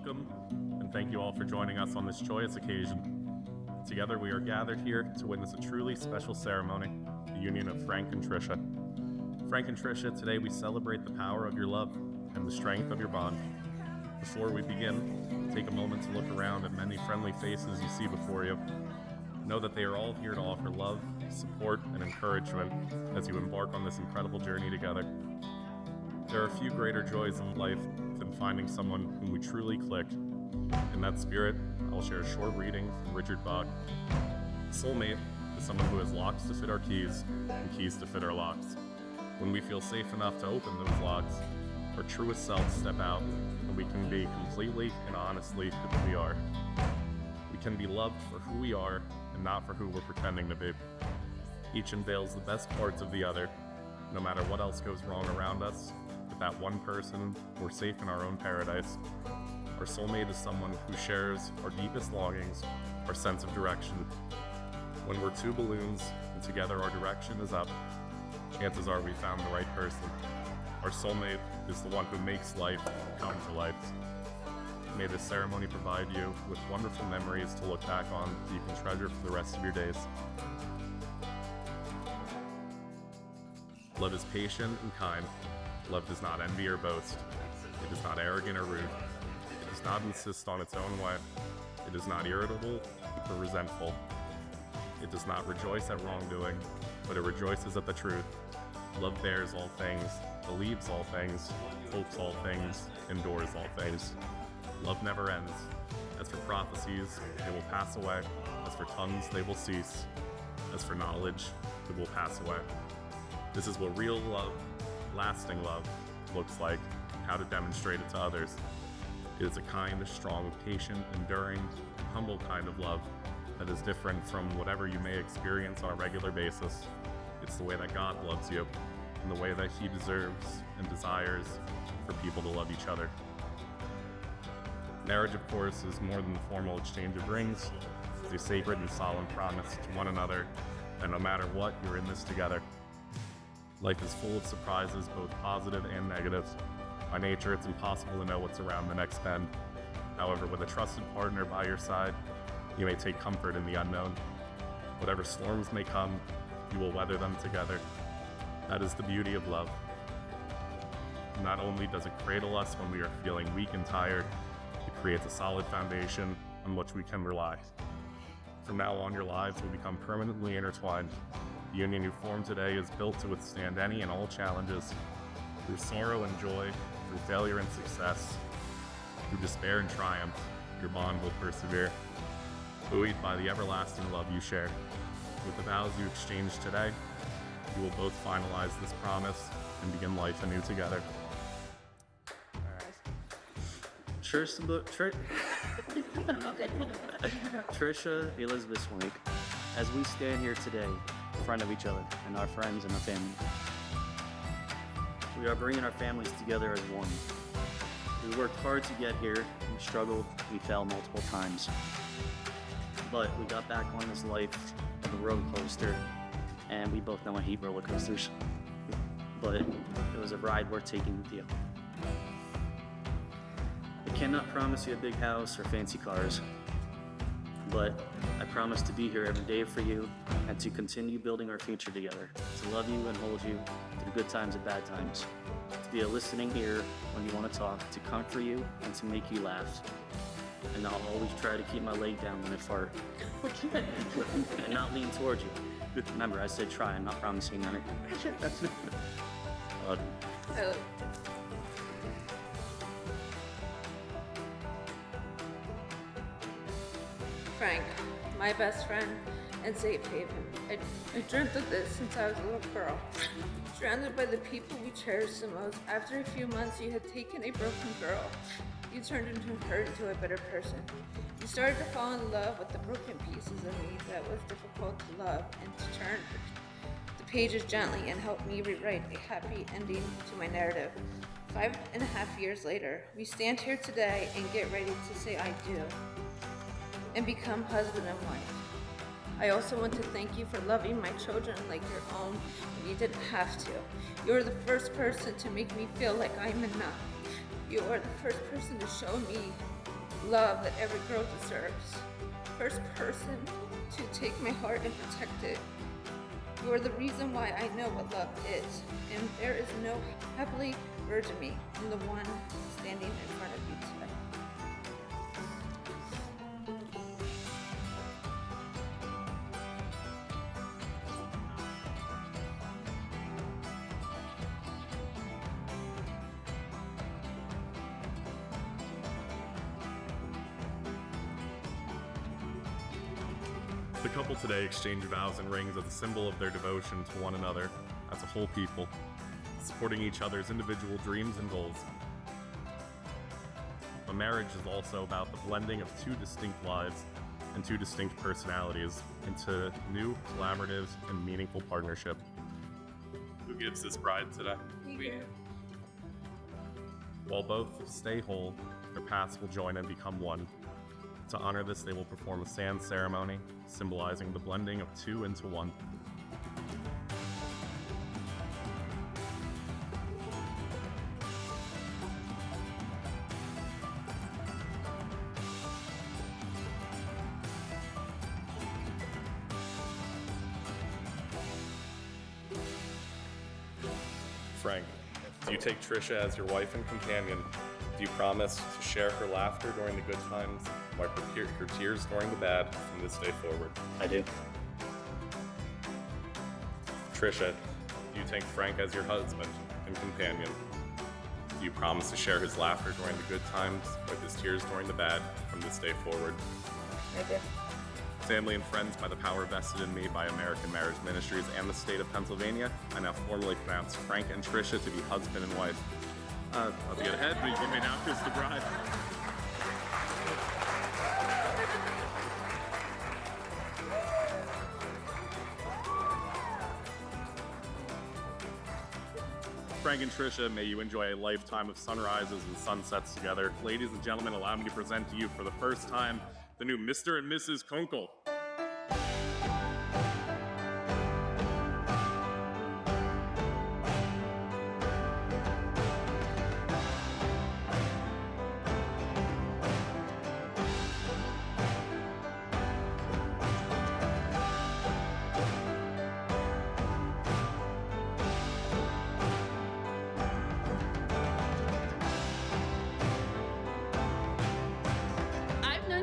Welcome, and thank you all for joining us on this joyous occasion. Together we are gathered here to witness a truly special ceremony, the union of Frank and Trisha. Frank and Trisha, today we celebrate the power of your love and the strength of your bond. Before we begin, take a moment to look around at many friendly faces you see before you. Know that they are all here to offer love, support, and encouragement as you embark on this incredible journey together. There are few greater joys in life than finding someone whom we truly click. In that spirit, I'll share a short reading from Richard Bach. A soulmate is someone who has locks to fit our keys and keys to fit our locks. When we feel safe enough to open those locks, our truest selves step out and we can be completely and honestly who we are. We can be loved for who we are and not for who we're pretending to be. Each unveils the best parts of the other. No matter what else goes wrong around us, with that one person, we're safe in our own paradise. Our soulmate is someone who shares our deepest longings, our sense of direction. When we're two balloons and together our direction is up, chances are we found the right person. Our soulmate is the one who makes life come to life. May this ceremony provide you with wonderful memories to look back on that you can treasure for the rest of your days. Love is patient and kind. Love does not envy or boast. It is not arrogant or rude. It does not insist on its own way. It is not irritable or resentful. It does not rejoice at wrongdoing, but it rejoices at the truth. Love bears all things, believes all things, hopes all things, endures all things. Love never ends. As for prophecies, they will pass away. As for tongues, they will cease. As for knowledge, it will pass away. This is what real love, lasting love, looks like, how to demonstrate it to others. It is a kind, strong, patient, enduring, and humble kind of love that is different from whatever you may experience on a regular basis. It's the way that God loves you, and the way that He deserves and desires for people to love each other. Marriage, of course, is more than the formal exchange of rings. It's a sacred and solemn promise to one another that no matter what, you're in this together. Life is full of surprises, both positive and negative. By nature, it's impossible to know what's around the next bend. However, with a trusted partner by your side, you may take comfort in the unknown. Whatever storms may come, you will weather them together. That is the beauty of love. Not only does it cradle us when we are feeling weak and tired, it creates a solid foundation on which we can rely. From now on, your lives will become permanently intertwined. The union you form today is built to withstand any and all challenges. Through sorrow and joy, through failure and success, through despair and triumph, your bond will persevere, buoyed by the everlasting love you share. With the vows you exchange today, you will both finalize this promise and begin life anew together. Trisha Elizabeth Swank, as we stand here today in front of each other and our friends and our family, we are bringing our families together as one. We worked hard to get here, we struggled, we fell multiple times. But we got back on this life of a roller coaster, and we both know I hate roller coasters. But it was a ride worth taking with you. I cannot promise you a big house or fancy cars, but I promise to be here every day for you and to continue building our future together, to love you and hold you through good times and bad times, to be a listening ear when you want to talk, to comfort you and to make you laugh. And I'll always try to keep my leg down when I fart and not lean towards you. Remember, I said try, I'm not promising anything. Frank, my best friend and safe haven. I dreamt of this since I was a little girl. Surrounded by the people we cherish the most, after a few months you had taken a broken girl. You turned her into a better person. You started to fall in love with the broken pieces of me that was difficult to love and to turn the pages gently and help me rewrite a happy ending to my narrative. 5.5 years later, we stand here today and get ready to say I do and become husband and wife. I also want to thank you for loving my children like your own when you didn't have to. You were the first person to make me feel like I'm enough. You are the first person to show me love that every girl deserves. First person to take my heart and protect it. You are the reason why I know what love is, and there is no happily virgin me than the one standing in front of you today. The couple today exchange vows and rings as a symbol of their devotion to one another as a whole people, supporting each other's individual dreams and goals. A marriage is also about the blending of two distinct lives and two distinct personalities into new, collaborative, and meaningful partnership. Who gives this bride today? We do. While both stay whole, their paths will join and become one. To honor this, they will perform a sand ceremony, symbolizing the blending of two into one. Frank, do you take Trisha as your wife and companion? Do you promise to share her laughter during the good times, wipe her tears during the bad from this day forward? I do. Trisha, do you take Frank as your husband and companion? Do you promise to share his laughter during the good times, wipe his tears during the bad from this day forward? I do. Family and friends, by the power vested in me by American Marriage Ministries and the state of Pennsylvania, I now formally pronounce Frank and Trisha to be husband and wife. Not to get ahead, but you may now kiss the bride. Frank and Trisha, may you enjoy a lifetime of sunrises and sunsets together. Ladies and gentlemen, allow me to present to you for the first time the new Mr. and Mrs. Kunkel.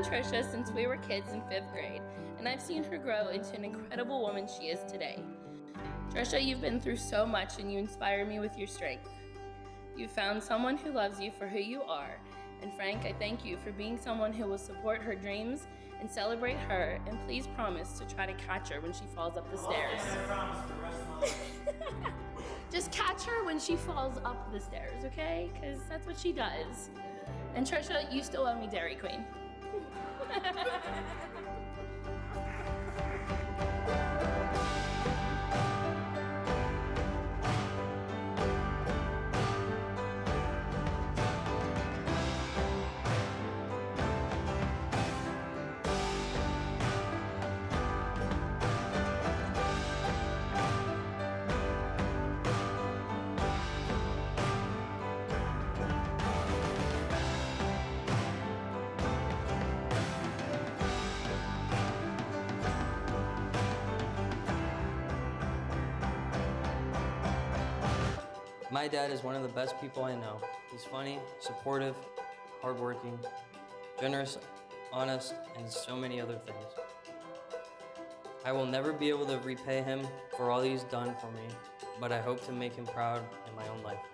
Trisha since we were kids in 5th grade, and I've seen her grow into an incredible woman she is today. Trisha, you've been through so much and you inspire me with your strength. You've found someone who loves you for who you are, and Frank, I thank you for being someone who will support her dreams and celebrate her, and please promise to try to catch her when she falls up the stairs. Just catch her when she falls up the stairs, okay? Because that's what she does. And Trisha, you still owe me Dairy Queen. My dad is one of the best people I know. He's funny, supportive, hardworking, generous, honest, and so many other things. I will never be able to repay him for all he's done for me, but I hope to make him proud in my own life.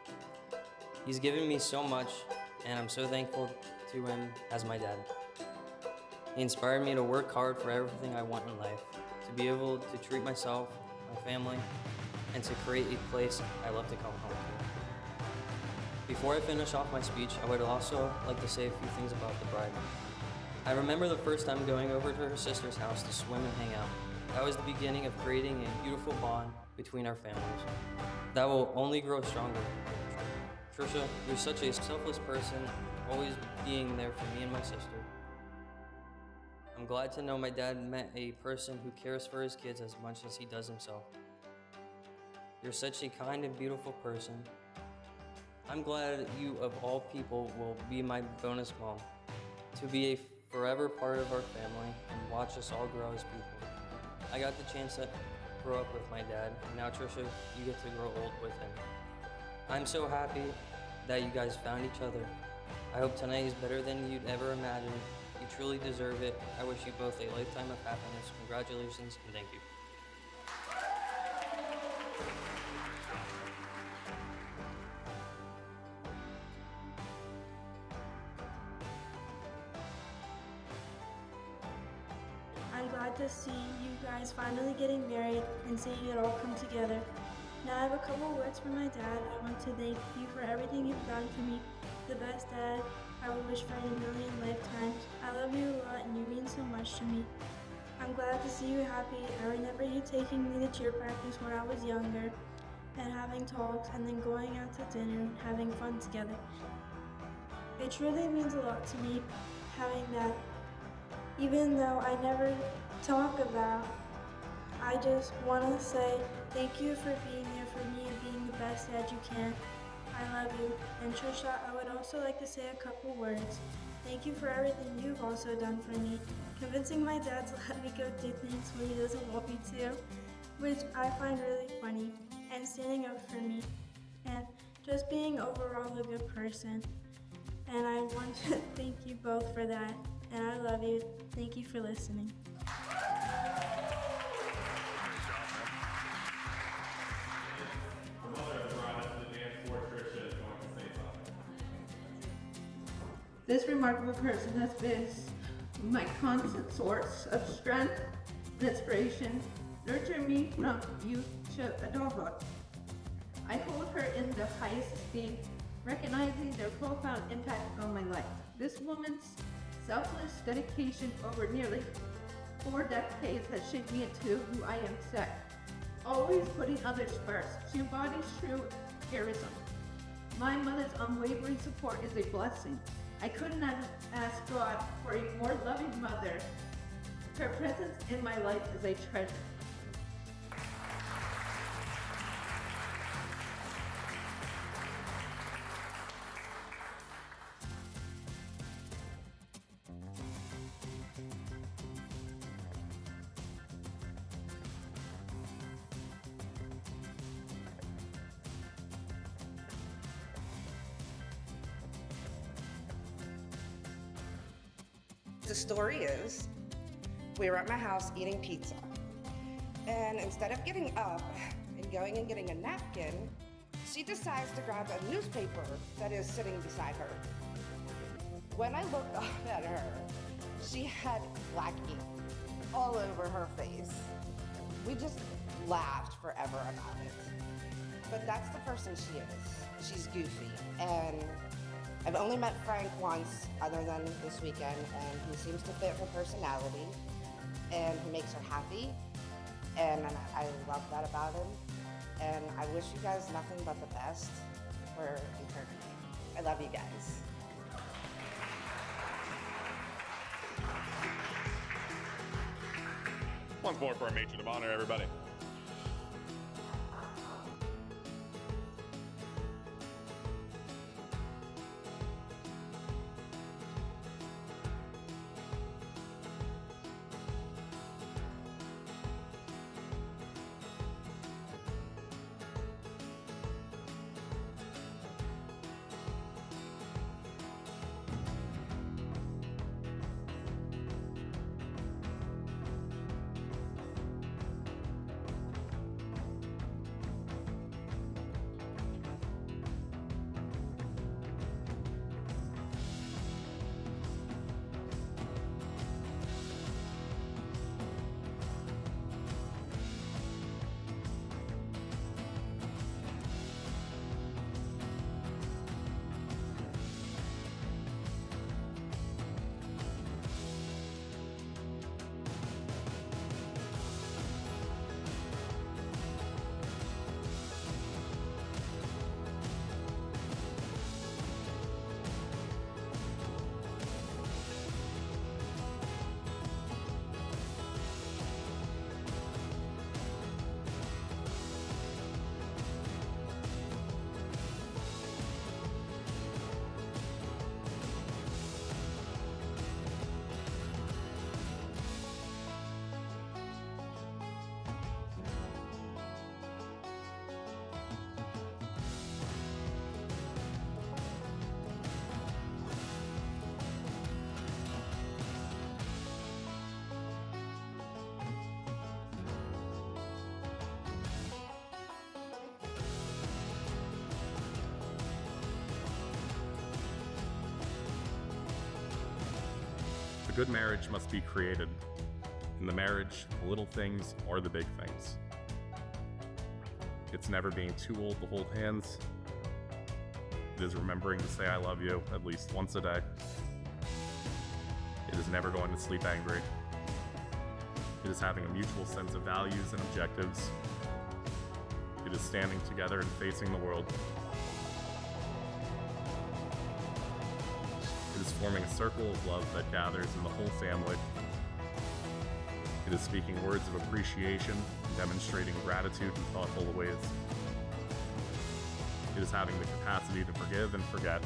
He's given me so much, and I'm so thankful to him as my dad. He inspired me to work hard for everything I want in life, to be able to treat myself, my family, and to create a place I love to come home to. Before I finish off my speech, I would also like to say a few things about the bride. I remember the first time going over to her sister's house to swim and hang out. That was the beginning of creating a beautiful bond between our families that will only grow stronger. Trisha, you're such a selfless person, always being there for me and my sister. I'm glad to know my dad met a person who cares for his kids as much as he does himself. You're such a kind and beautiful person. I'm glad you, of all people, will be my bonus mom. to be a forever part of our family and watch us all grow as people. I got the chance to grow up with my dad, and now Trisha, you get to grow old with him. I'm so happy that you guys found each other. I hope tonight is better than you'd ever imagined. You truly deserve it. I wish you both a lifetime of happiness. Congratulations and thank you. I'm glad to see you guys finally getting married and seeing it all come together. Now I have a couple words for my dad. I want to thank you for everything you've done for me. The best dad I would wish for in a million lifetimes. I love you a lot and you mean so much to me. I'm glad to see you happy. I remember you taking me to cheer practice when I was younger and having talks and then going out to dinner and having fun together. It truly means a lot to me having that. Even though I never talk about, I just want to say thank you for being there for me and being the best dad you can. I love you. And Trisha, I would also like to say a couple words. Thank you for everything you've also done for me. Convincing my dad to let me go do things when he doesn't want me to, which I find really funny, and standing up for me, and just being overall a good person. And I want to thank you both for that. And I love you. Thank you for listening. This remarkable person has been my constant source of strength and inspiration, nurturing me from youth to adulthood. I hold her in the highest esteem, recognizing their profound impact on my life. This woman's selfless dedication over nearly 4 decades has shaped me into who I am today. Always putting others first, she embodies true heroism. My mother's unwavering support is a blessing. I couldn't have asked God for a more loving mother. Her presence in my life is a treasure. The story is, we were at my house eating pizza, and instead of getting up and going and getting a napkin, she decides to grab a newspaper that is sitting beside her. When I looked up at her, she had black ink all over her face. We just laughed forever about it. But that's the person she is. She's goofy, and I've only met Frank once other than this weekend, and he seems to fit her personality, and he makes her happy, and I love that about him. And I wish you guys nothing but the best for eternity. I love you guys. Once more for our matron of honor, everybody. A good marriage must be created. In the marriage, the little things are the big things. It's never being too old to hold hands. It is remembering to say I love you at least once a day. It is never going to sleep angry. It is having a mutual sense of values and objectives. It is standing together and facing the world. It is forming a circle of love that gathers in the whole family. It is speaking words of appreciation and demonstrating gratitude in thoughtful ways. It is having the capacity to forgive and forget.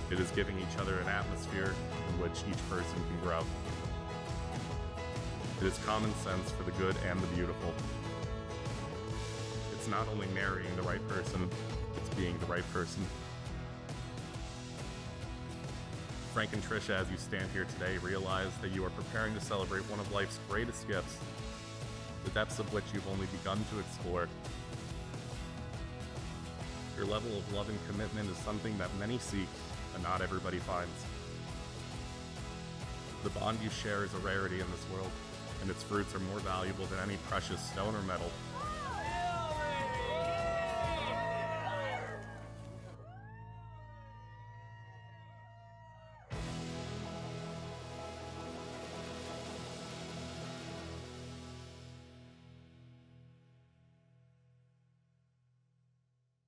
It is giving each other an atmosphere in which each person can grow. It is common sense for the good and the beautiful. It's not only marrying the right person, it's being the right person. Frank and Trisha, as you stand here today, realize that you are preparing to celebrate one of life's greatest gifts, the depths of which you've only begun to explore. Your level of love and commitment is something that many seek, and not everybody finds. The bond you share is a rarity in this world, and its fruits are more valuable than any precious stone or metal.